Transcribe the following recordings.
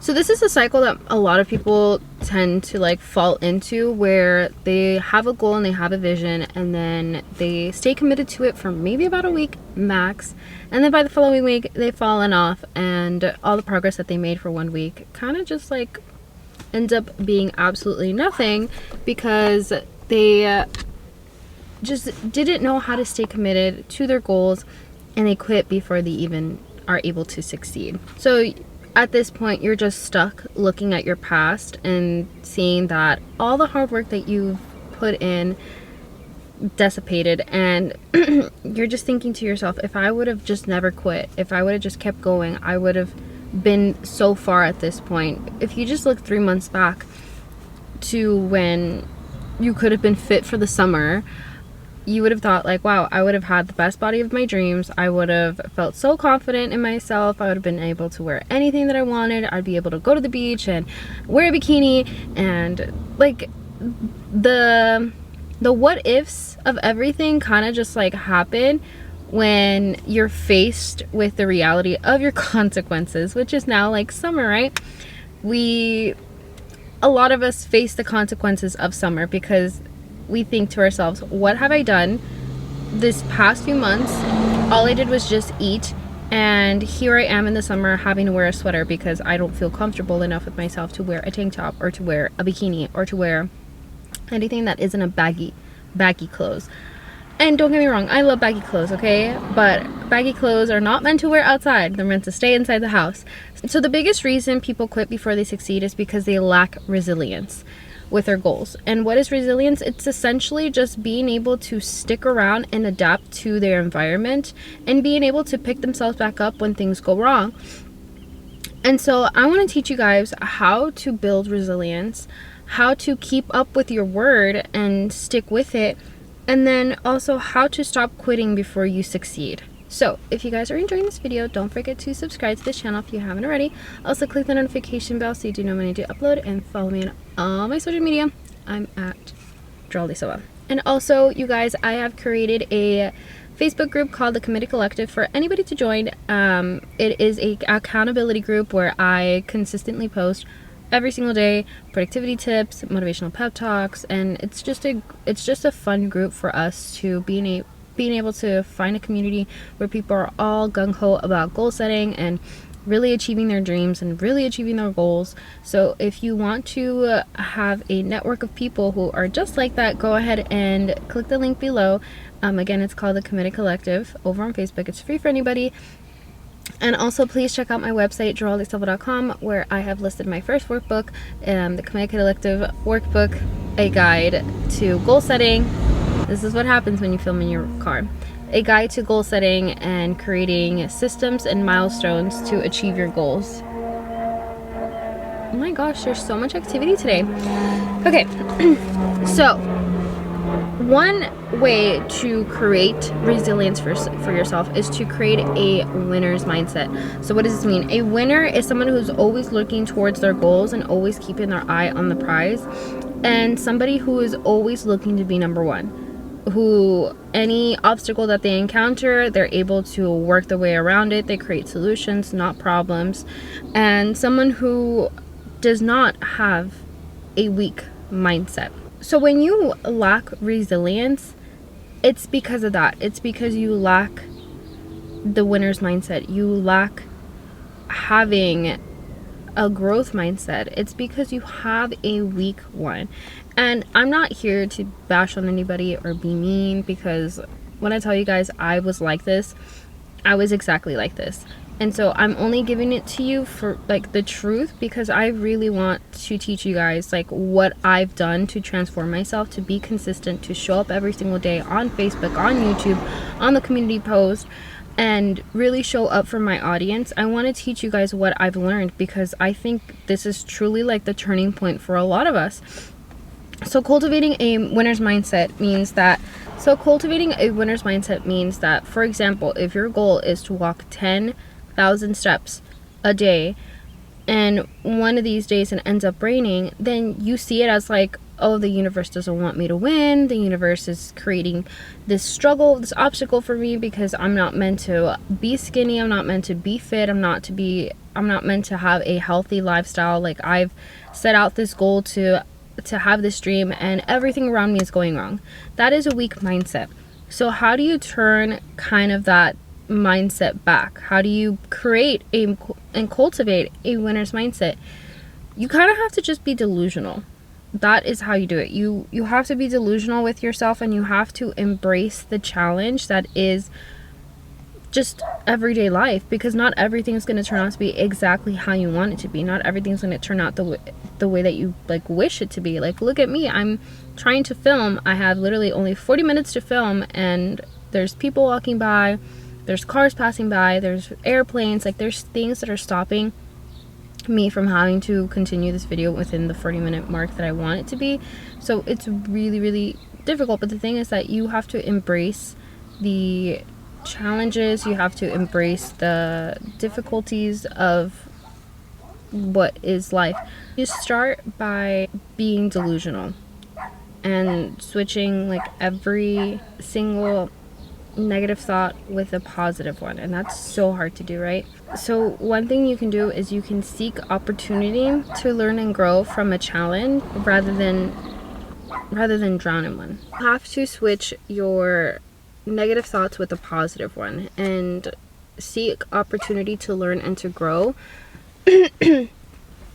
So this is a cycle that a lot of people tend to like fall into, where they have a goal and they have a vision, and then they stay committed to it for maybe about a week max, and then by the following week they've fallen off, and all the progress that they made for 1 week kind of just like ends up being absolutely nothing, because they just didn't know how to stay committed to their goals, and they quit before they even are able to succeed. So at this point, you're just stuck looking at your past and seeing that all the hard work that you've put in dissipated, and you're just thinking to yourself, if I would have just never quit, if I would have just kept going, I would have been so far at this point. If you just look 3 months back to when you could have been fit for the summer, you would have thought like, wow, I would have had the best body of my dreams. I would have felt so confident in myself. I would have been able to wear anything that I wanted. I'd be able to go to the beach and wear a bikini, and like the what ifs of everything kind of just like happen when you're faced with the reality of your consequences, which is now like summer, right? A lot of us face the consequences of summer because we think to ourselves, what have I done this past few months? All I did was just eat, and here I am in the summer having to wear a sweater because I don't feel comfortable enough with myself to wear a tank top or to wear a bikini or to wear anything that isn't a baggy clothes. And don't get me wrong, I love baggy clothes, okay? But baggy clothes are not meant to wear outside. They're meant to stay inside the house. So the biggest reason people quit before they succeed is because they lack resilience with their goals. And what is resilience? It's essentially just being able to stick around and adapt to their environment, and being able to pick themselves back up when things go wrong. And so I want to teach you guys how to build resilience, how to keep up with your word and stick with it, and then also how to stop quitting before you succeed. So if you guys are enjoying this video, don't forget to subscribe to this channel if you haven't already. Also click the notification bell so you do know when I do upload, and follow me on all my social media. I'm at Geraldine Silva. And also, you guys, I have created a Facebook group called the Committed Collective for anybody to join. It is a accountability group where I consistently post every single day productivity tips, motivational pep talks, and it's just a fun group for us to being able to find a community where people are all gung-ho about goal setting and really achieving their dreams and really achieving their goals. So if you want to have a network of people who are just like that, go ahead and click the link below. Again, it's called the Committed Collective over on Facebook. It's free for anybody. And also, please check out my website, geraldisilva.com, where I have listed my first workbook, the Committed Collective Workbook, a guide to goal setting. This is what happens when you film in your car. A guide to goal setting and creating systems and milestones to achieve your goals. Oh my gosh, there's so much activity today. Okay, so one way to create resilience for yourself is to create a winner's mindset. So what does this mean? A winner is someone who's always looking towards their goals and always keeping their eye on the prize, and somebody who is always looking to be number one, who any obstacle that they encounter, they're able to work their way around it. They create solutions, not problems. And someone who does not have a weak mindset. So when you lack resilience, it's because of that. It's because you lack the winner's mindset. You lack having a growth mindset. It's because you have a weak one. And I'm not here to bash on anybody or be mean, because when I tell you guys I was like this, I was exactly like this. And so I'm only giving it to you for like the truth, because I really want to teach you guys like what I've done to transform myself, to be consistent, to show up every single day on Facebook, on YouTube, on the community post, and really show up for my audience. I want to teach you guys what I've learned, because I think this is truly like the turning point for a lot of us. So cultivating a winner's mindset means that, for example, if your goal is to walk 10,000 steps a day, and one of these days it ends up raining, then you see it as like, oh, the universe doesn't want me to win. The universe is creating this struggle, this obstacle for me, because I'm not meant to be skinny. I'm not meant to be fit. I'm not I'm not meant to have a healthy lifestyle. Like, I've set out this goal to have this dream and everything around me is going wrong. That is a weak mindset. So how do you turn kind of that mindset back? How do you create and cultivate a winner's mindset? You kind of have to just be delusional. That is how you do it. You have to be delusional with yourself, and you have to embrace the challenge that is just everyday life, because not everything is going to turn out to be exactly how you want it to be. Not everything's going to turn out the way that you like wish it to be. Like, look at me, I'm trying to film. I have literally only 40 minutes to film, and there's people walking by, there's cars passing by, there's airplanes, like there's things that are stopping me from having to continue this video within the 40-minute mark that I want it to be. So it's really, really difficult. But the thing is that you have to embrace the challenges, you have to embrace the difficulties of what is life. You start by being delusional and switching like every single negative thought with a positive one, and that's so hard to do, right? So one thing you can do is you can seek opportunity to learn and grow from a challenge rather than drown in one. You have to switch your negative thoughts with a positive one and seek opportunity to learn and to grow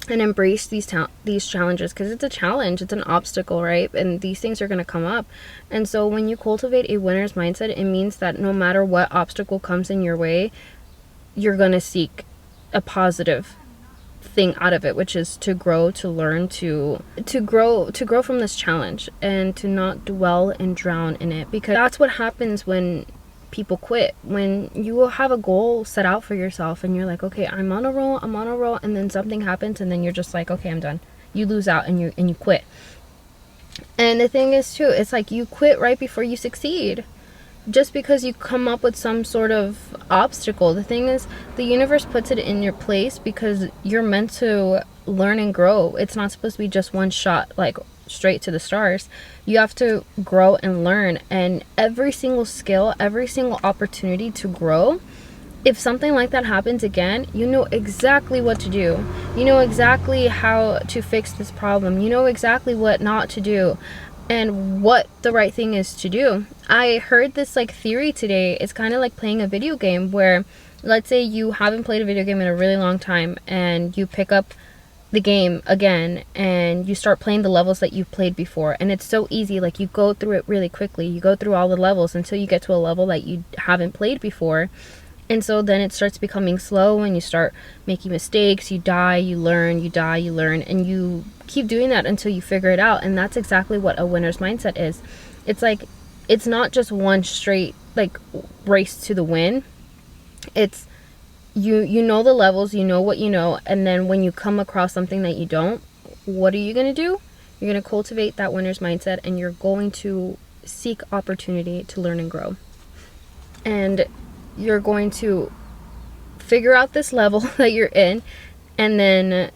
and embrace these challenges, because it's a challenge, it's an obstacle, right? And these things are going to come up. And so when you cultivate a winner's mindset, it means that no matter what obstacle comes in your way, you're going to seek a positive thing out of it, which is to grow, to learn, to grow from this challenge, and to not dwell and drown in it. Because that's what happens when people quit. When you will have a goal set out for yourself and you're like, okay, I'm on a roll, and then something happens and then you're just like, okay, I'm done. You lose out and you quit. And the thing is too, it's like you quit right before you succeed, just because you come up with some sort of obstacle. The thing is, the universe puts it in your place because you're meant to learn and grow. It's not supposed to be just one shot, like straight to the stars. You have to grow and learn, and every single skill, every single opportunity to grow, if something like that happens again, you know exactly what to do. You know exactly how to fix this problem. You know exactly what not to do and what the right thing is to do. I heard this like theory today. It's kind of like playing a video game where, let's say you haven't played a video game in a really long time and you pick up the game again and you start playing the levels that you've played before, and it's so easy. Like, you go through it really quickly. You go through all the levels until you get to a level that you haven't played before. And so then it starts becoming slow and you start making mistakes. You die, you learn, you die, you learn, and you keep doing that until you figure it out. And that's exactly what a winner's mindset is. It's like, it's not just one straight like race to the win. It's you know the levels, you know what you know, and then when you come across something that you don't, what are you going to do? You're going to cultivate that winner's mindset, and you're going to seek opportunity to learn and grow. And you're going to figure out this level that you're in and then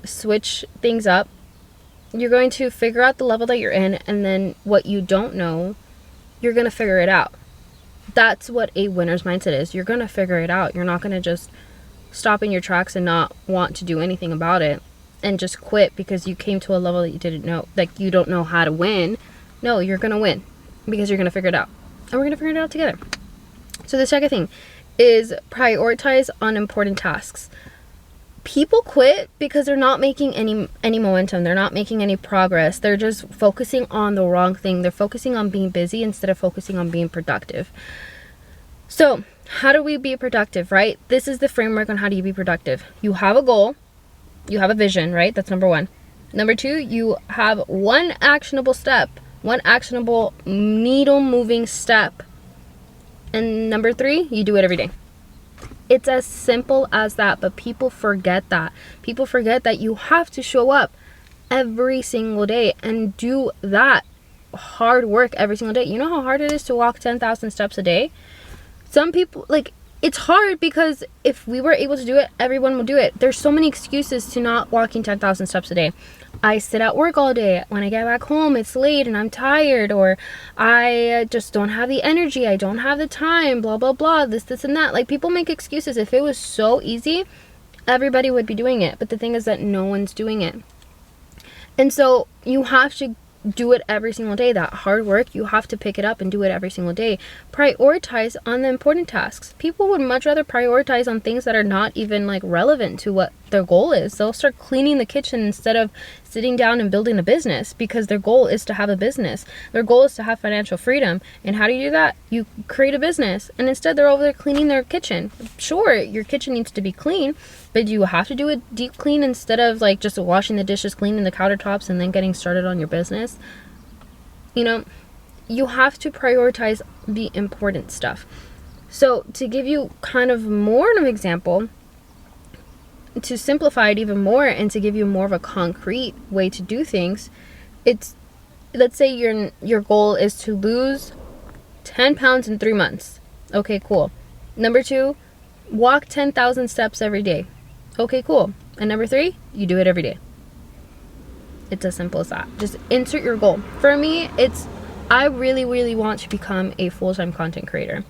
switch things up. You're going to figure out the level that you're in, and then what you don't know, you're going to figure it out. That's what a winner's mindset is. You're going to figure it out. You're not going to just stop in your tracks and not want to do anything about it and just quit because you came to a level that you didn't know, like you don't know how to win. No, you're going to win because you're going to figure it out. And we're going to figure it out together. So the second thing is prioritize unimportant tasks. People quit because they're not making any momentum. They're not making any progress. They're just focusing on the wrong thing. They're focusing on being busy instead of focusing on being productive. So how do we be productive, right? This is the framework on how do you be productive. You have a goal. You have a vision, right? That's number one. Number two, you have one actionable step, one actionable needle moving step. And number three, you do it every day. It's as simple as that, but people forget that. People forget that you have to show up every single day and do that hard work every single day. You know how hard it is to walk 10,000 steps a day? Some people, like, it's hard because if we were able to do it, everyone would do it. There's so many excuses to not walking 10,000 steps a day. I sit at work all day. When I get back home, it's late and I'm tired, or I just don't have the energy. I don't have the time, blah, blah, blah, this, and that. Like, people make excuses. If it was so easy, Everybody would be doing it, but the thing is that no one's doing it. And so you have to do it every single day. That hard work, you have to pick it up and do it every single day. Prioritize on the important tasks. People would much rather prioritize on things that are not even like relevant to what their goal is. They'll start cleaning the kitchen instead of sitting down and building a business, because their goal is to have a business. Their goal is to have financial freedom. And how do you do that? You create a business, and instead they're over there cleaning their kitchen. Sure, your kitchen needs to be clean, but you have to do a deep clean instead of like just washing the dishes, cleaning the countertops, and then getting started on your business. You know, you have to prioritize the important stuff. So to give you kind of more of an example, to simplify it even more and to give you more of a concrete way to do things, it's, let's say your goal is to lose 10 pounds in 3 months. Okay, cool. Number 2, walk 10,000 steps every day. Okay, cool. And number 3, you do it every day. It's as simple as that. Just insert your goal. For me, it's, I really, really want to become a full-time content creator.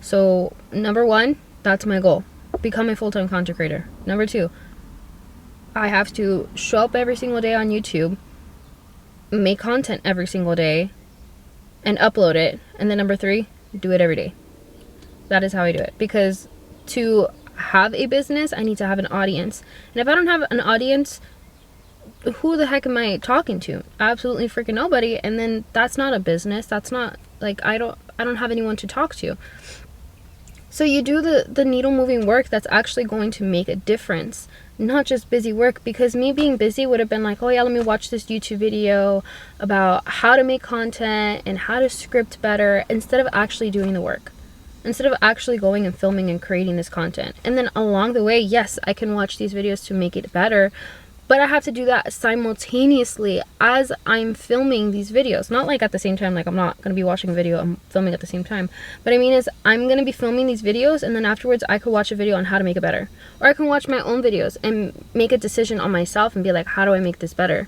So number 1, that's my goal. Become a full-time content creator. Number 2, I have to show up every single day on YouTube, make content every single day, and upload it. And then number 3, do it every day. That is how I do it. Because to have a business, I need to have an audience. And if I don't have an audience, who the heck am I talking to? Absolutely freaking nobody. And then that's not a business. That's not, like, I don't have anyone to talk to. So you do the needle moving work that's actually going to make a difference, not just busy work. Because me being busy would have been like, oh yeah, let me watch this YouTube video about how to make content and how to script better, instead of actually doing the work, instead of actually going and filming and creating this content. And then along the way, yes, I can watch these videos to make it better, but I have to do that simultaneously as I'm filming these videos. Not like at the same time, like I'm not going to be watching a video, I'm filming at the same time. But I mean is, I'm going to be filming these videos, and then afterwards I could watch a video on how to make it better. Or I can watch my own videos and make a decision on myself and be like, how do I make this better?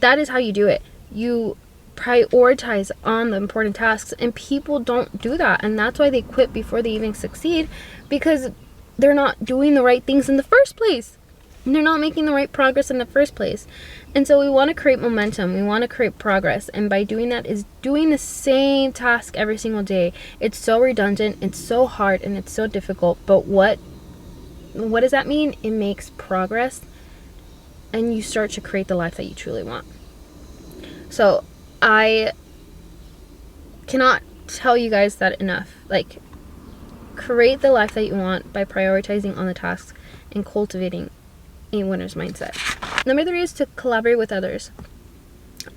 That is how you do it. You prioritize on the important tasks, and people don't do that. And that's why they quit before they even succeed, because they're not doing the right things in the first place. They're not making the right progress in the first place. And so we want to create momentum. We want to create progress. And by doing that is doing the same task every single day. It's so redundant. It's so hard. And it's so difficult. But what does that mean? It makes progress. And you start to create the life that you truly want. So I cannot tell you guys that enough. Like, create the life that you want by prioritizing on the tasks and cultivating a winner's mindset. Number 3 is to collaborate with others.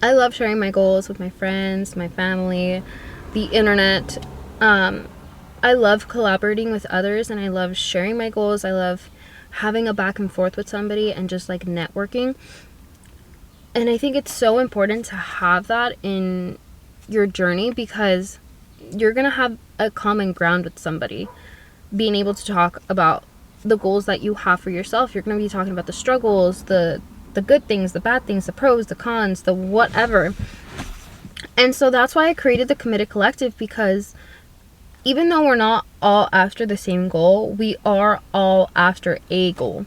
I love sharing my goals with my friends, my family, the internet. I love collaborating with others, and I love sharing my goals. I love having a back and forth with somebody and just like networking. And I think it's so important to have that in your journey, because you're gonna have a common ground with somebody. Being able to talk about the goals that you have for yourself. You're going to be talking about the struggles, the good things, the bad things, the pros, the cons, the whatever. And so that's why I created the Committed Collective, because even though we're not all after the same goal, we are all after a goal.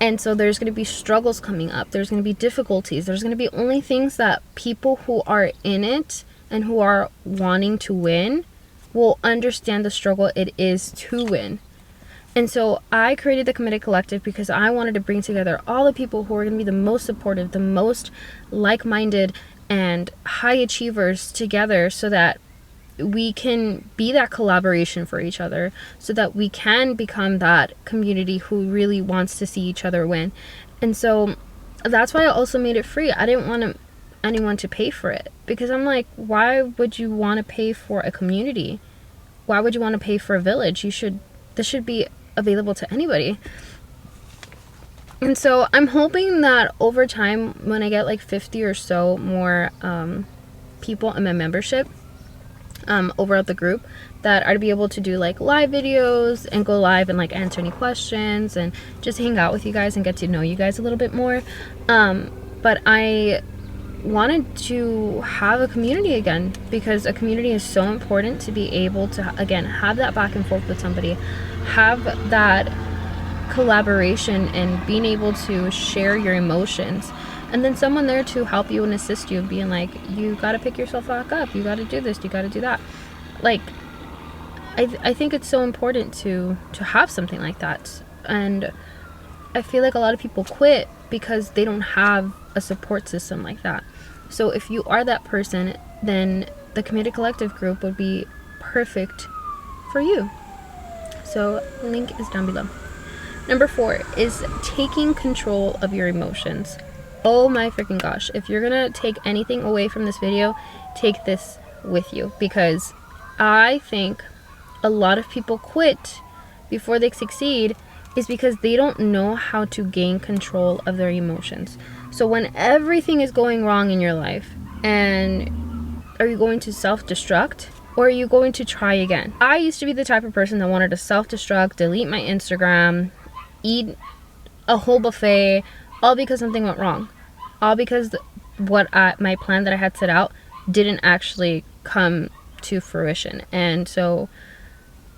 And so there's going to be struggles coming up. There's going to be difficulties. There's going to be only things that people who are in it and who are wanting to win will understand the struggle it is to win. And so I created the Committed Collective because I wanted to bring together all the people who are going to be the most supportive, the most like-minded and high achievers together, so that we can be that collaboration for each other, so that we can become that community who really wants to see each other win. And so that's why I also made it free. I didn't want anyone to pay for it, because I'm like, why would you want to pay for a community? Why would you want to pay for a village? This should be available to anybody. And so I'm hoping that over time, when I get like 50 or so more people in my membership over at the group, that I'd be able to do like live videos and go live and like answer any questions and just hang out with you guys and get to know you guys a little bit more. But I wanted to have a community again, because a community is so important to be able to, again, have that back and forth with somebody, have that collaboration and being able to share your emotions, and then someone there to help you and assist you, being like, you got to pick yourself back up, you got to do this, you got to do that. Like, I think it's so important to have something like that. And I feel like a lot of people quit because they don't have a support system like that. So if you are that person, then the Committed Collective group would be perfect for you. So link is down below. Number 4 is taking control of your emotions. Oh my freaking gosh. If you're gonna take anything away from this video, take this with you, because I think a lot of people quit before they succeed is because they don't know how to gain control of their emotions. So when everything is going wrong in your life, and are you going to self-destruct, or are you going to try again? I used to be the type of person that wanted to self-destruct, delete my Instagram, eat a whole buffet, all because something went wrong. All because my plan that I had set out didn't actually come to fruition. And so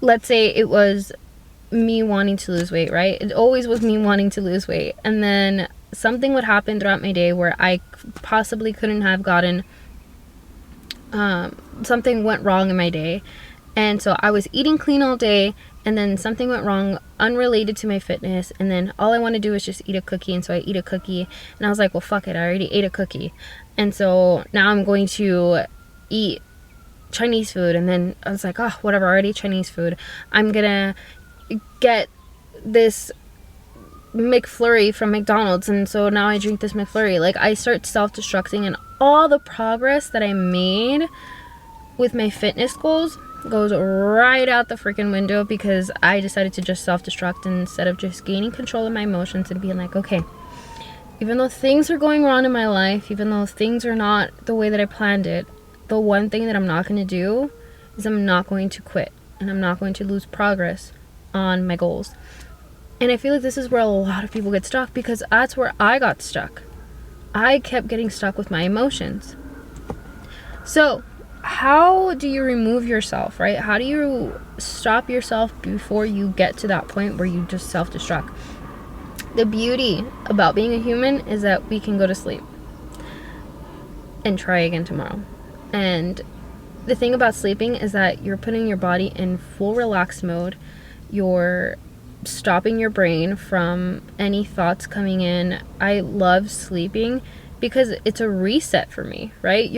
let's say it was me wanting to lose weight, right? It always was me wanting to lose weight. And then something would happen throughout my day where I possibly couldn't have gotten, something went wrong in my day. And so I was eating clean all day, and then something went wrong unrelated to my fitness, and then all I want to do is just eat a cookie. And so I eat a cookie, and I was like, well, fuck it, I already ate a cookie. And so now I'm going to eat Chinese food. And then I was like, oh, whatever, I already ate Chinese food. I'm gonna get this McFlurry from McDonald's, and so now I drink this McFlurry. Like, I start self-destructing, and all the progress that I made with my fitness goals goes right out the freaking window because I decided to just self-destruct instead of just gaining control of my emotions and being like, okay, even though things are going wrong in my life, even though things are not the way that I planned it, the one thing that I'm not going to do is I'm not going to quit, and I'm not going to lose progress on my goals. And I feel like this is where a lot of people get stuck, because that's where I got stuck. I kept getting stuck with my emotions. So how do you remove yourself, right? How do you stop yourself before you get to that point where you just self-destruct? The beauty about being a human is that we can go to sleep and try again tomorrow. And the thing about sleeping is that you're putting your body in full relaxed mode. You're stopping your brain from any thoughts coming in. I love sleeping because it's a reset for me, right?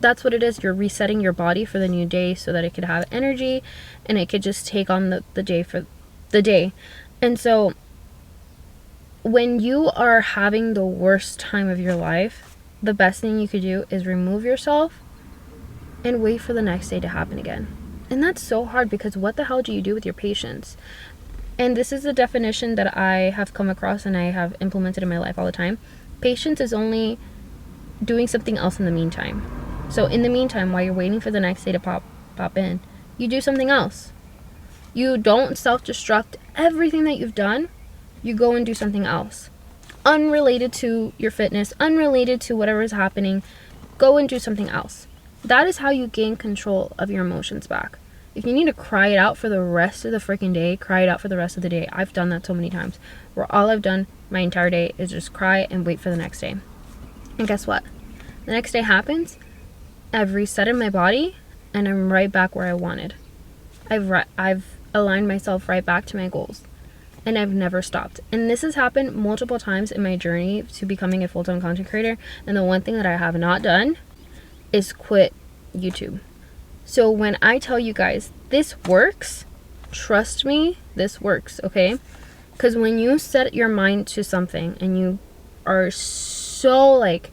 That's what it is. You're resetting your body for the new day so that it could have energy and it could just take on the day for the day. And so when you are having the worst time of your life, the best thing you could do is remove yourself and wait for the next day to happen again. And that's so hard, because what the hell do you do with your patience? And this is a definition that I have come across and I have implemented in my life all the time. Patience is only doing something else in the meantime. So in the meantime, while you're waiting for the next day to pop in, you do something else. You don't self-destruct everything that you've done. You go and do something else. Unrelated to your fitness, unrelated to whatever is happening, go and do something else. That is how you gain control of your emotions back. If you need to cry it out for the rest of the freaking day, cry it out for the rest of the day. I've done that so many times, where all I've done my entire day is just cry and wait for the next day. And guess what? The next day happens, I've resetted my body, and I'm right back where I wanted. I've aligned myself right back to my goals, and I've never stopped. And this has happened multiple times in my journey to becoming a full-time content creator. And the one thing that I have not done is quit YouTube. So when I tell you guys this works, trust me, this works, okay? Because when you set your mind to something and you are so like,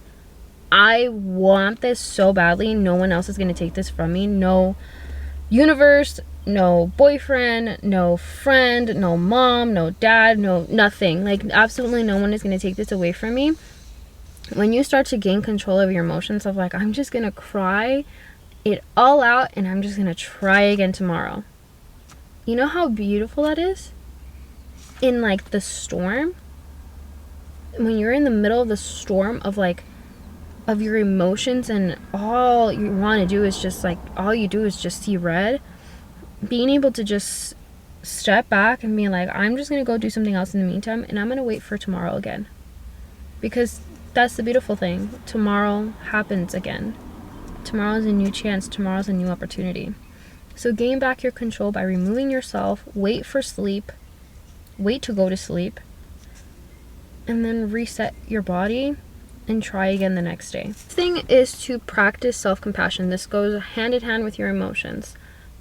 I want this so badly, no one else is going to take this from me. No universe, no boyfriend, no friend, no mom, no dad, no nothing. Like, absolutely no one is going to take this away from me. When you start to gain control of your emotions of like, I'm just going to cry it all out and I'm just going to try again tomorrow. You know how beautiful that is? In like the storm, when you're in the middle of the storm of like, of your emotions, and all you want to do is just like, all you do is just see red, being able to just step back and be like, I'm just gonna go do something else in the meantime, and I'm gonna wait for tomorrow again. Because that's the beautiful thing. Tomorrow happens again. Tomorrow's a new chance. Tomorrow's a new opportunity. So gain back your control by removing yourself. Wait for sleep. Wait to go to sleep. And then reset your body and try again the next day. The thing is to practice self-compassion. This goes hand in hand with your emotions.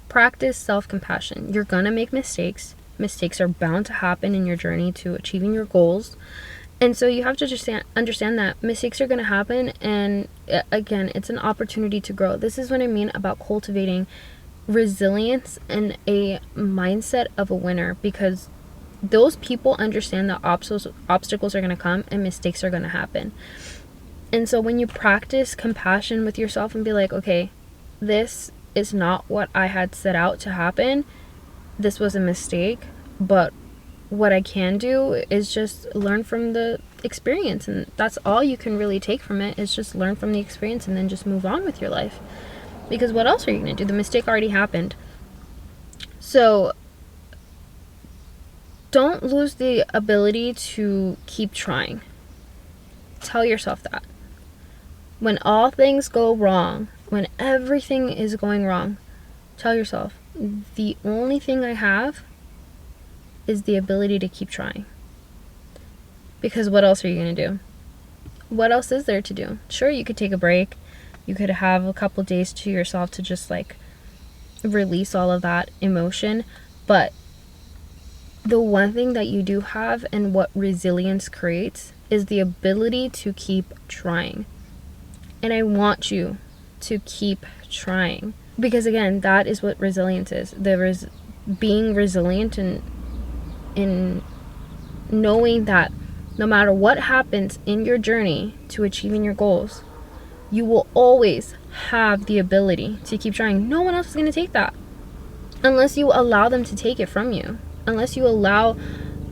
Practice self-compassion. You're gonna make mistakes. Mistakes are bound to happen in your journey to achieving your goals. And so you have to just understand that mistakes are going to happen, and again, it's an opportunity to grow. This is what I mean about cultivating resilience and a mindset of a winner, because those people understand that obstacles are going to come and mistakes are going to happen. And so when you practice compassion with yourself and be like, okay, this is not what I had set out to happen. This was a mistake, but what I can do is just learn from the experience, and that's all you can really take from it, is just learn from the experience and then just move on with your life. Because what else are you going to do? The mistake already happened. So don't lose the ability to keep trying. Tell yourself that. When all things go wrong, when everything is going wrong, tell yourself, the only thing I have is the ability to keep trying. Because what else are you going to do? What else is there to do? Sure, you could take a break. You could have a couple days to yourself to just like release all of that emotion. But the one thing that you do have, and what resilience creates, is the ability to keep trying. And I want you to keep trying. Because again, that is what resilience is. There is being resilient and in knowing that no matter what happens in your journey to achieving your goals, you will always have the ability to keep trying. No one else is going to take that unless you allow them to take it from you, unless you allow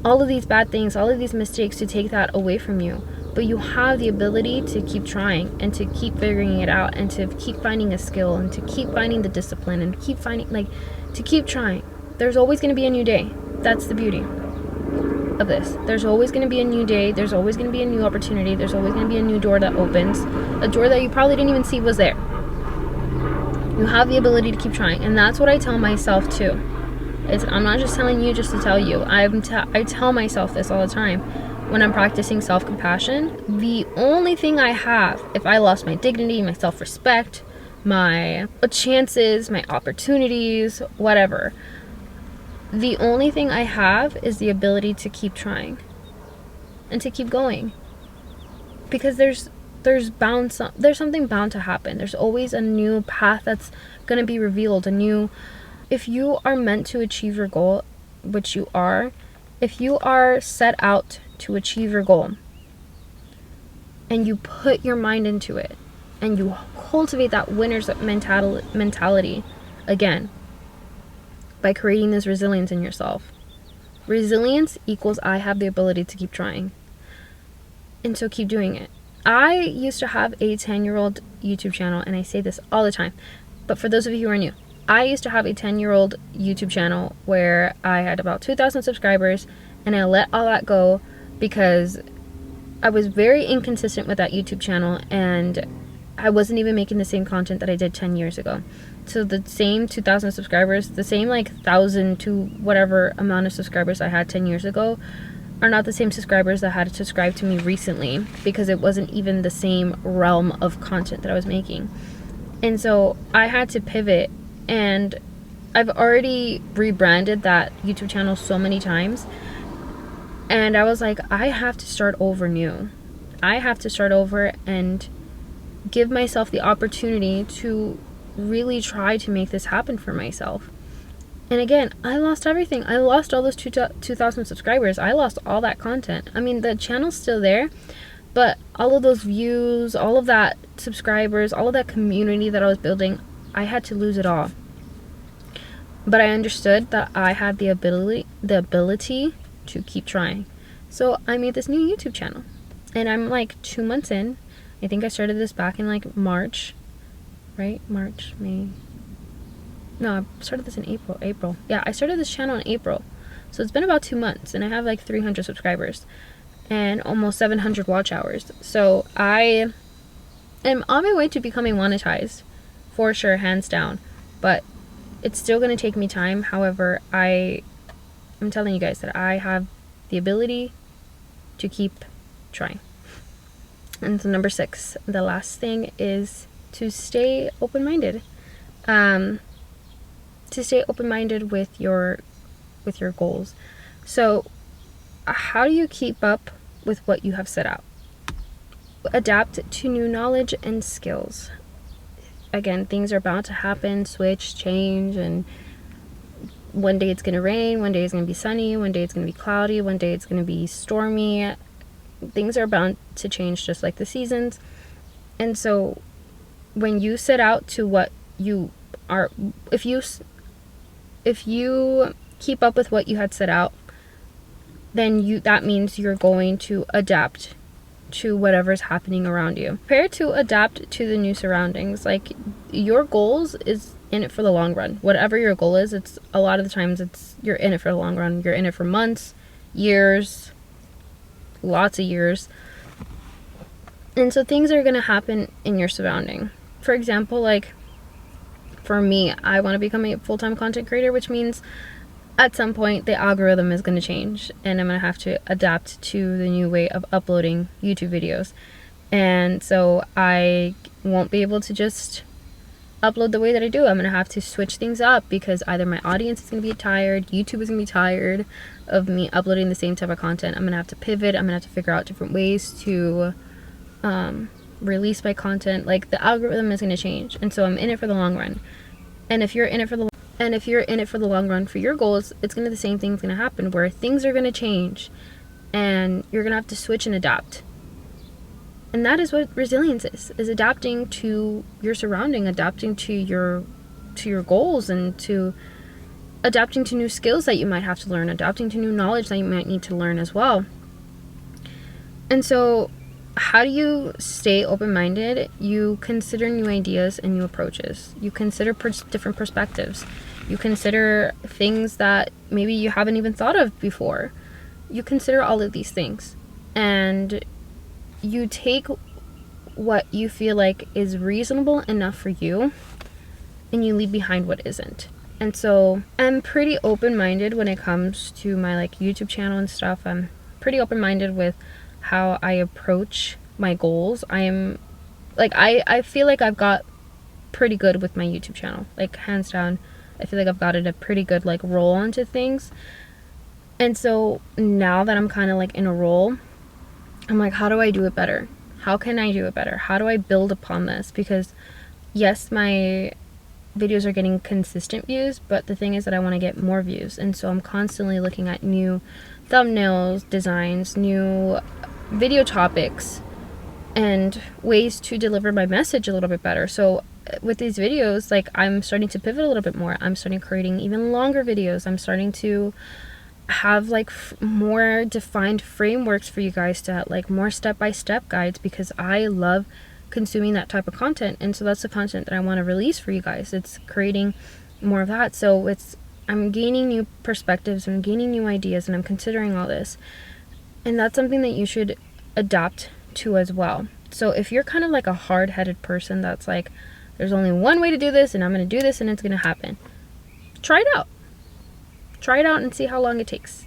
all of these bad things, all of these mistakes to take that away from you. But you have the ability to keep trying and to keep figuring it out and to keep finding a skill and to keep finding the discipline and keep finding, like, to keep trying. There's always going to be a new day. That's the beauty of this. There's always going to be a new day. There's always going to be a new opportunity. There's always going to be a new door that opens. A door that you probably didn't even see was there. You have the ability to keep trying. And that's what I tell myself too. I'm not just telling you just to tell you. I tell myself this all the time. When I'm practicing self-compassion, the only thing I have, if I lost my dignity, my self-respect, my chances, my opportunities, whatever, the only thing I have is the ability to keep trying and to keep going. Because there's something bound to happen. There's always a new path that's going to be revealed, if you are meant to achieve your goal, which you are, if you are set out to achieve your goal and you put your mind into it and you cultivate that winner's mentality again, by creating this resilience in yourself. Resilience equals I have the ability to keep trying. And so keep doing it. I used to have a 10-year-old YouTube channel, and I say this all the time, but for those of you who are new, I used to have a 10-year-old YouTube channel where I had about 2,000 subscribers, and I let all that go because I was very inconsistent with that YouTube channel, and I wasn't even making the same content that I did 10 years ago. So the same 2,000 subscribers, the same like 1,000 to whatever amount of subscribers I had 10 years ago are not the same subscribers that had subscribed to me recently, because it wasn't even the same realm of content that I was making. And so I had to pivot, and I've already rebranded that YouTube channel so many times. And I was like, I have to start over new. I have to start over and give myself the opportunity to really try to make this happen for myself. And again, I lost everything. I lost all those 2,000 subscribers. I lost all that content. I mean, the channel's still there, but all of those views, all of that subscribers, all of that community that I was building, I had to lose it all. But I understood that I had the ability to keep trying. So I made this new YouTube channel, and I'm like 2 months in. I think I started this back in like March, right? March, May. No, I started this in April. Yeah, I started this channel in April. So it's been about 2 months, and I have like 300 subscribers and almost 700 watch hours. So I am on my way to becoming monetized, for sure, hands down. But it's still going to take me time. However, I'm telling you guys that I have the ability to keep trying. And so number 6, the last thing is to stay open-minded. To stay open-minded with your goals. So how do you keep up with what you have set out? Adapt to new knowledge and skills. Again, things are about to happen, switch, change, and one day it's going to rain, one day it's going to be sunny, one day it's going to be cloudy, one day it's going to be stormy. Things are bound to change just like the seasons. And so when you set out to what you are, if you keep up with what you had set out, then that means you're going to adapt to whatever's happening around you. Prepare to adapt to the new surroundings. Like, your goals is in it for the long run. Whatever your goal is, it's a lot of the times you're in it for the long run. You're in it for months, years, lots of years. And so things are going to happen in your surrounding. For example, like for me, I want to become a full-time content creator, which means at some point the algorithm is going to change and I'm going to have to adapt to the new way of uploading YouTube videos. And so I won't be able to just upload the way that I do. I'm going to have to switch things up because either my audience is going to be tired, YouTube is going to be tired of me uploading the same type of content. I'm going to have to pivot. I'm going to have to figure out different ways to release my content. Like, the algorithm is going to change, and so I'm in it for the long run. And if you're in it for the long run for your goals, it's going to the same thing's going to happen where things are going to change and you're going to have to switch and adapt. And that is what resilience is adapting to your surrounding, adapting to your goals, and to adapting to new skills that you might have to learn, adapting to new knowledge that you might need to learn as well. And so how do you stay open-minded? You consider new ideas and new approaches. You consider different perspectives. You consider things that maybe you haven't even thought of before. You consider all of these things. And you take what you feel like is reasonable enough for you, and you leave behind what isn't. And so I'm pretty open-minded when it comes to my YouTube channel and stuff. I'm pretty open-minded with how I approach my goals. I feel like I've got pretty good with my YouTube channel. Hands down, I feel like I've gotten a pretty good roll onto things. And so now that I'm kind of in a roll, I'm like, how do I do it better? How can I do it better? How do I build upon this? Because yes, my videos are getting consistent views, but the thing is that I want to get more views. And so I'm constantly looking at new thumbnails, designs, new video topics, and ways to deliver my message a little bit better. So with these videos, I'm starting to pivot a little bit more. I'm starting creating even longer videos. I'm starting to have more defined frameworks for you guys to more step-by-step guides, because I love consuming that type of content. And so that's the content that I want to release for you guys. It's creating more of that. So I'm gaining new perspectives, I'm gaining new ideas, and I'm considering all this. And that's something that you should adapt to as well. So if you're kind of a hard-headed person that's there's only one way to do this, and I'm going to do this, and it's going to happen, try it out. Try it out and see how long it takes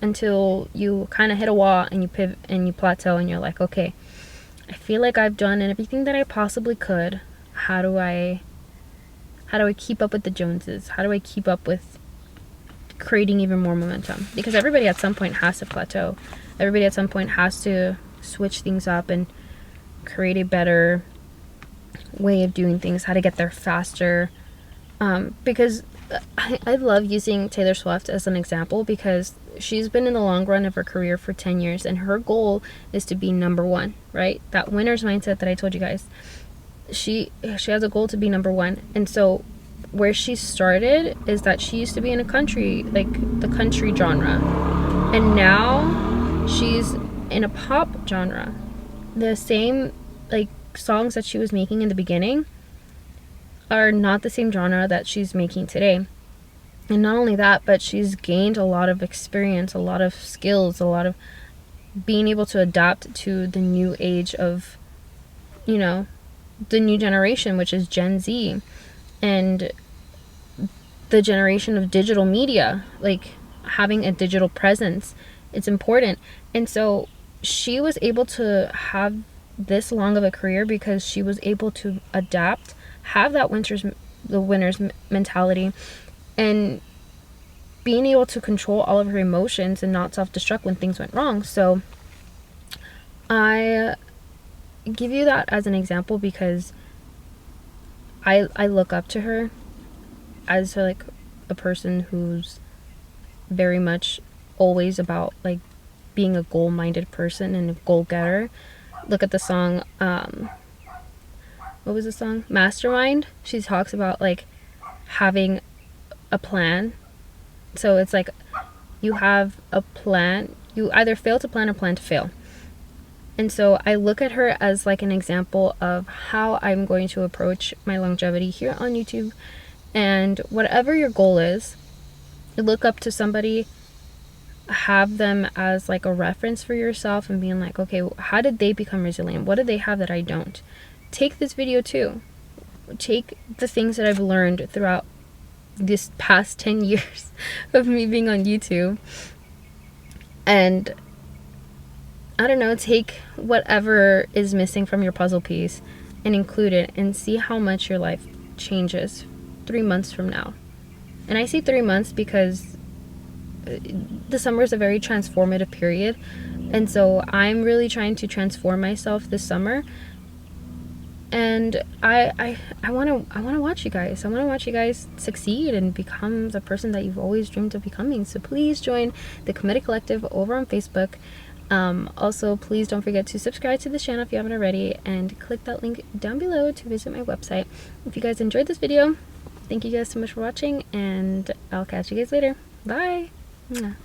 until you kind of hit a wall and you pivot and you plateau and you're like, okay, I feel like I've done everything that I possibly could. How do I keep up with the Joneses? How do I keep up with creating even more momentum? Because everybody at some point has to plateau. Everybody at some point has to switch things up and create a better way of doing things, how to get there faster. Because I love using Taylor Swift as an example, because she's been in the long run of her career for 10 years, and her goal is to be #1, right? That winner's mindset that I told you guys. She has a goal to be #1. And so where she started is that she used to be in a country, the country genre, and now she's in a pop genre. The same songs that she was making in the beginning, are not the same genre that she's making today. And not only that, but she's gained a lot of experience, a lot of skills, a lot of being able to adapt to the new age of, you know, the new generation, which is Gen Z, and the generation of digital media, like having a digital presence. It's important. And so she was able to have this long of a career because she was able to adapt, have that winner's mentality, and being able to control all of her emotions and not self-destruct when things went wrong. So I give you that as an example because I look up to her as like a person who's very much always about like being a goal-minded person and a goal-getter. Look at the song, what was the song? Mastermind. She talks about like having a plan. So it's like you have a plan. You either fail to plan or plan to fail. And so I look at her as like an example of how I'm going to approach my longevity here on YouTube. And whatever your goal is, look up to somebody, have them as like a reference for yourself and being like, okay, how did they become resilient? What do they have that I don't? Take this video too. Take the things that I've learned throughout this past 10 years of me being on YouTube, and I don't know, take whatever is missing from your puzzle piece and include it and see how much your life changes 3 months from now. And I say 3 months because the summer is a very transformative period, and so I'm really trying to transform myself this summer. And I want to watch you guys. I want to watch you guys succeed and become the person that you've always dreamed of becoming. So please join the Committed Collective over on Facebook. Also, please don't forget to subscribe to this channel if you haven't already, and click that link down below to visit my website. If you guys enjoyed this video, thank you guys so much for watching, and I'll catch you guys later. Bye. Mwah.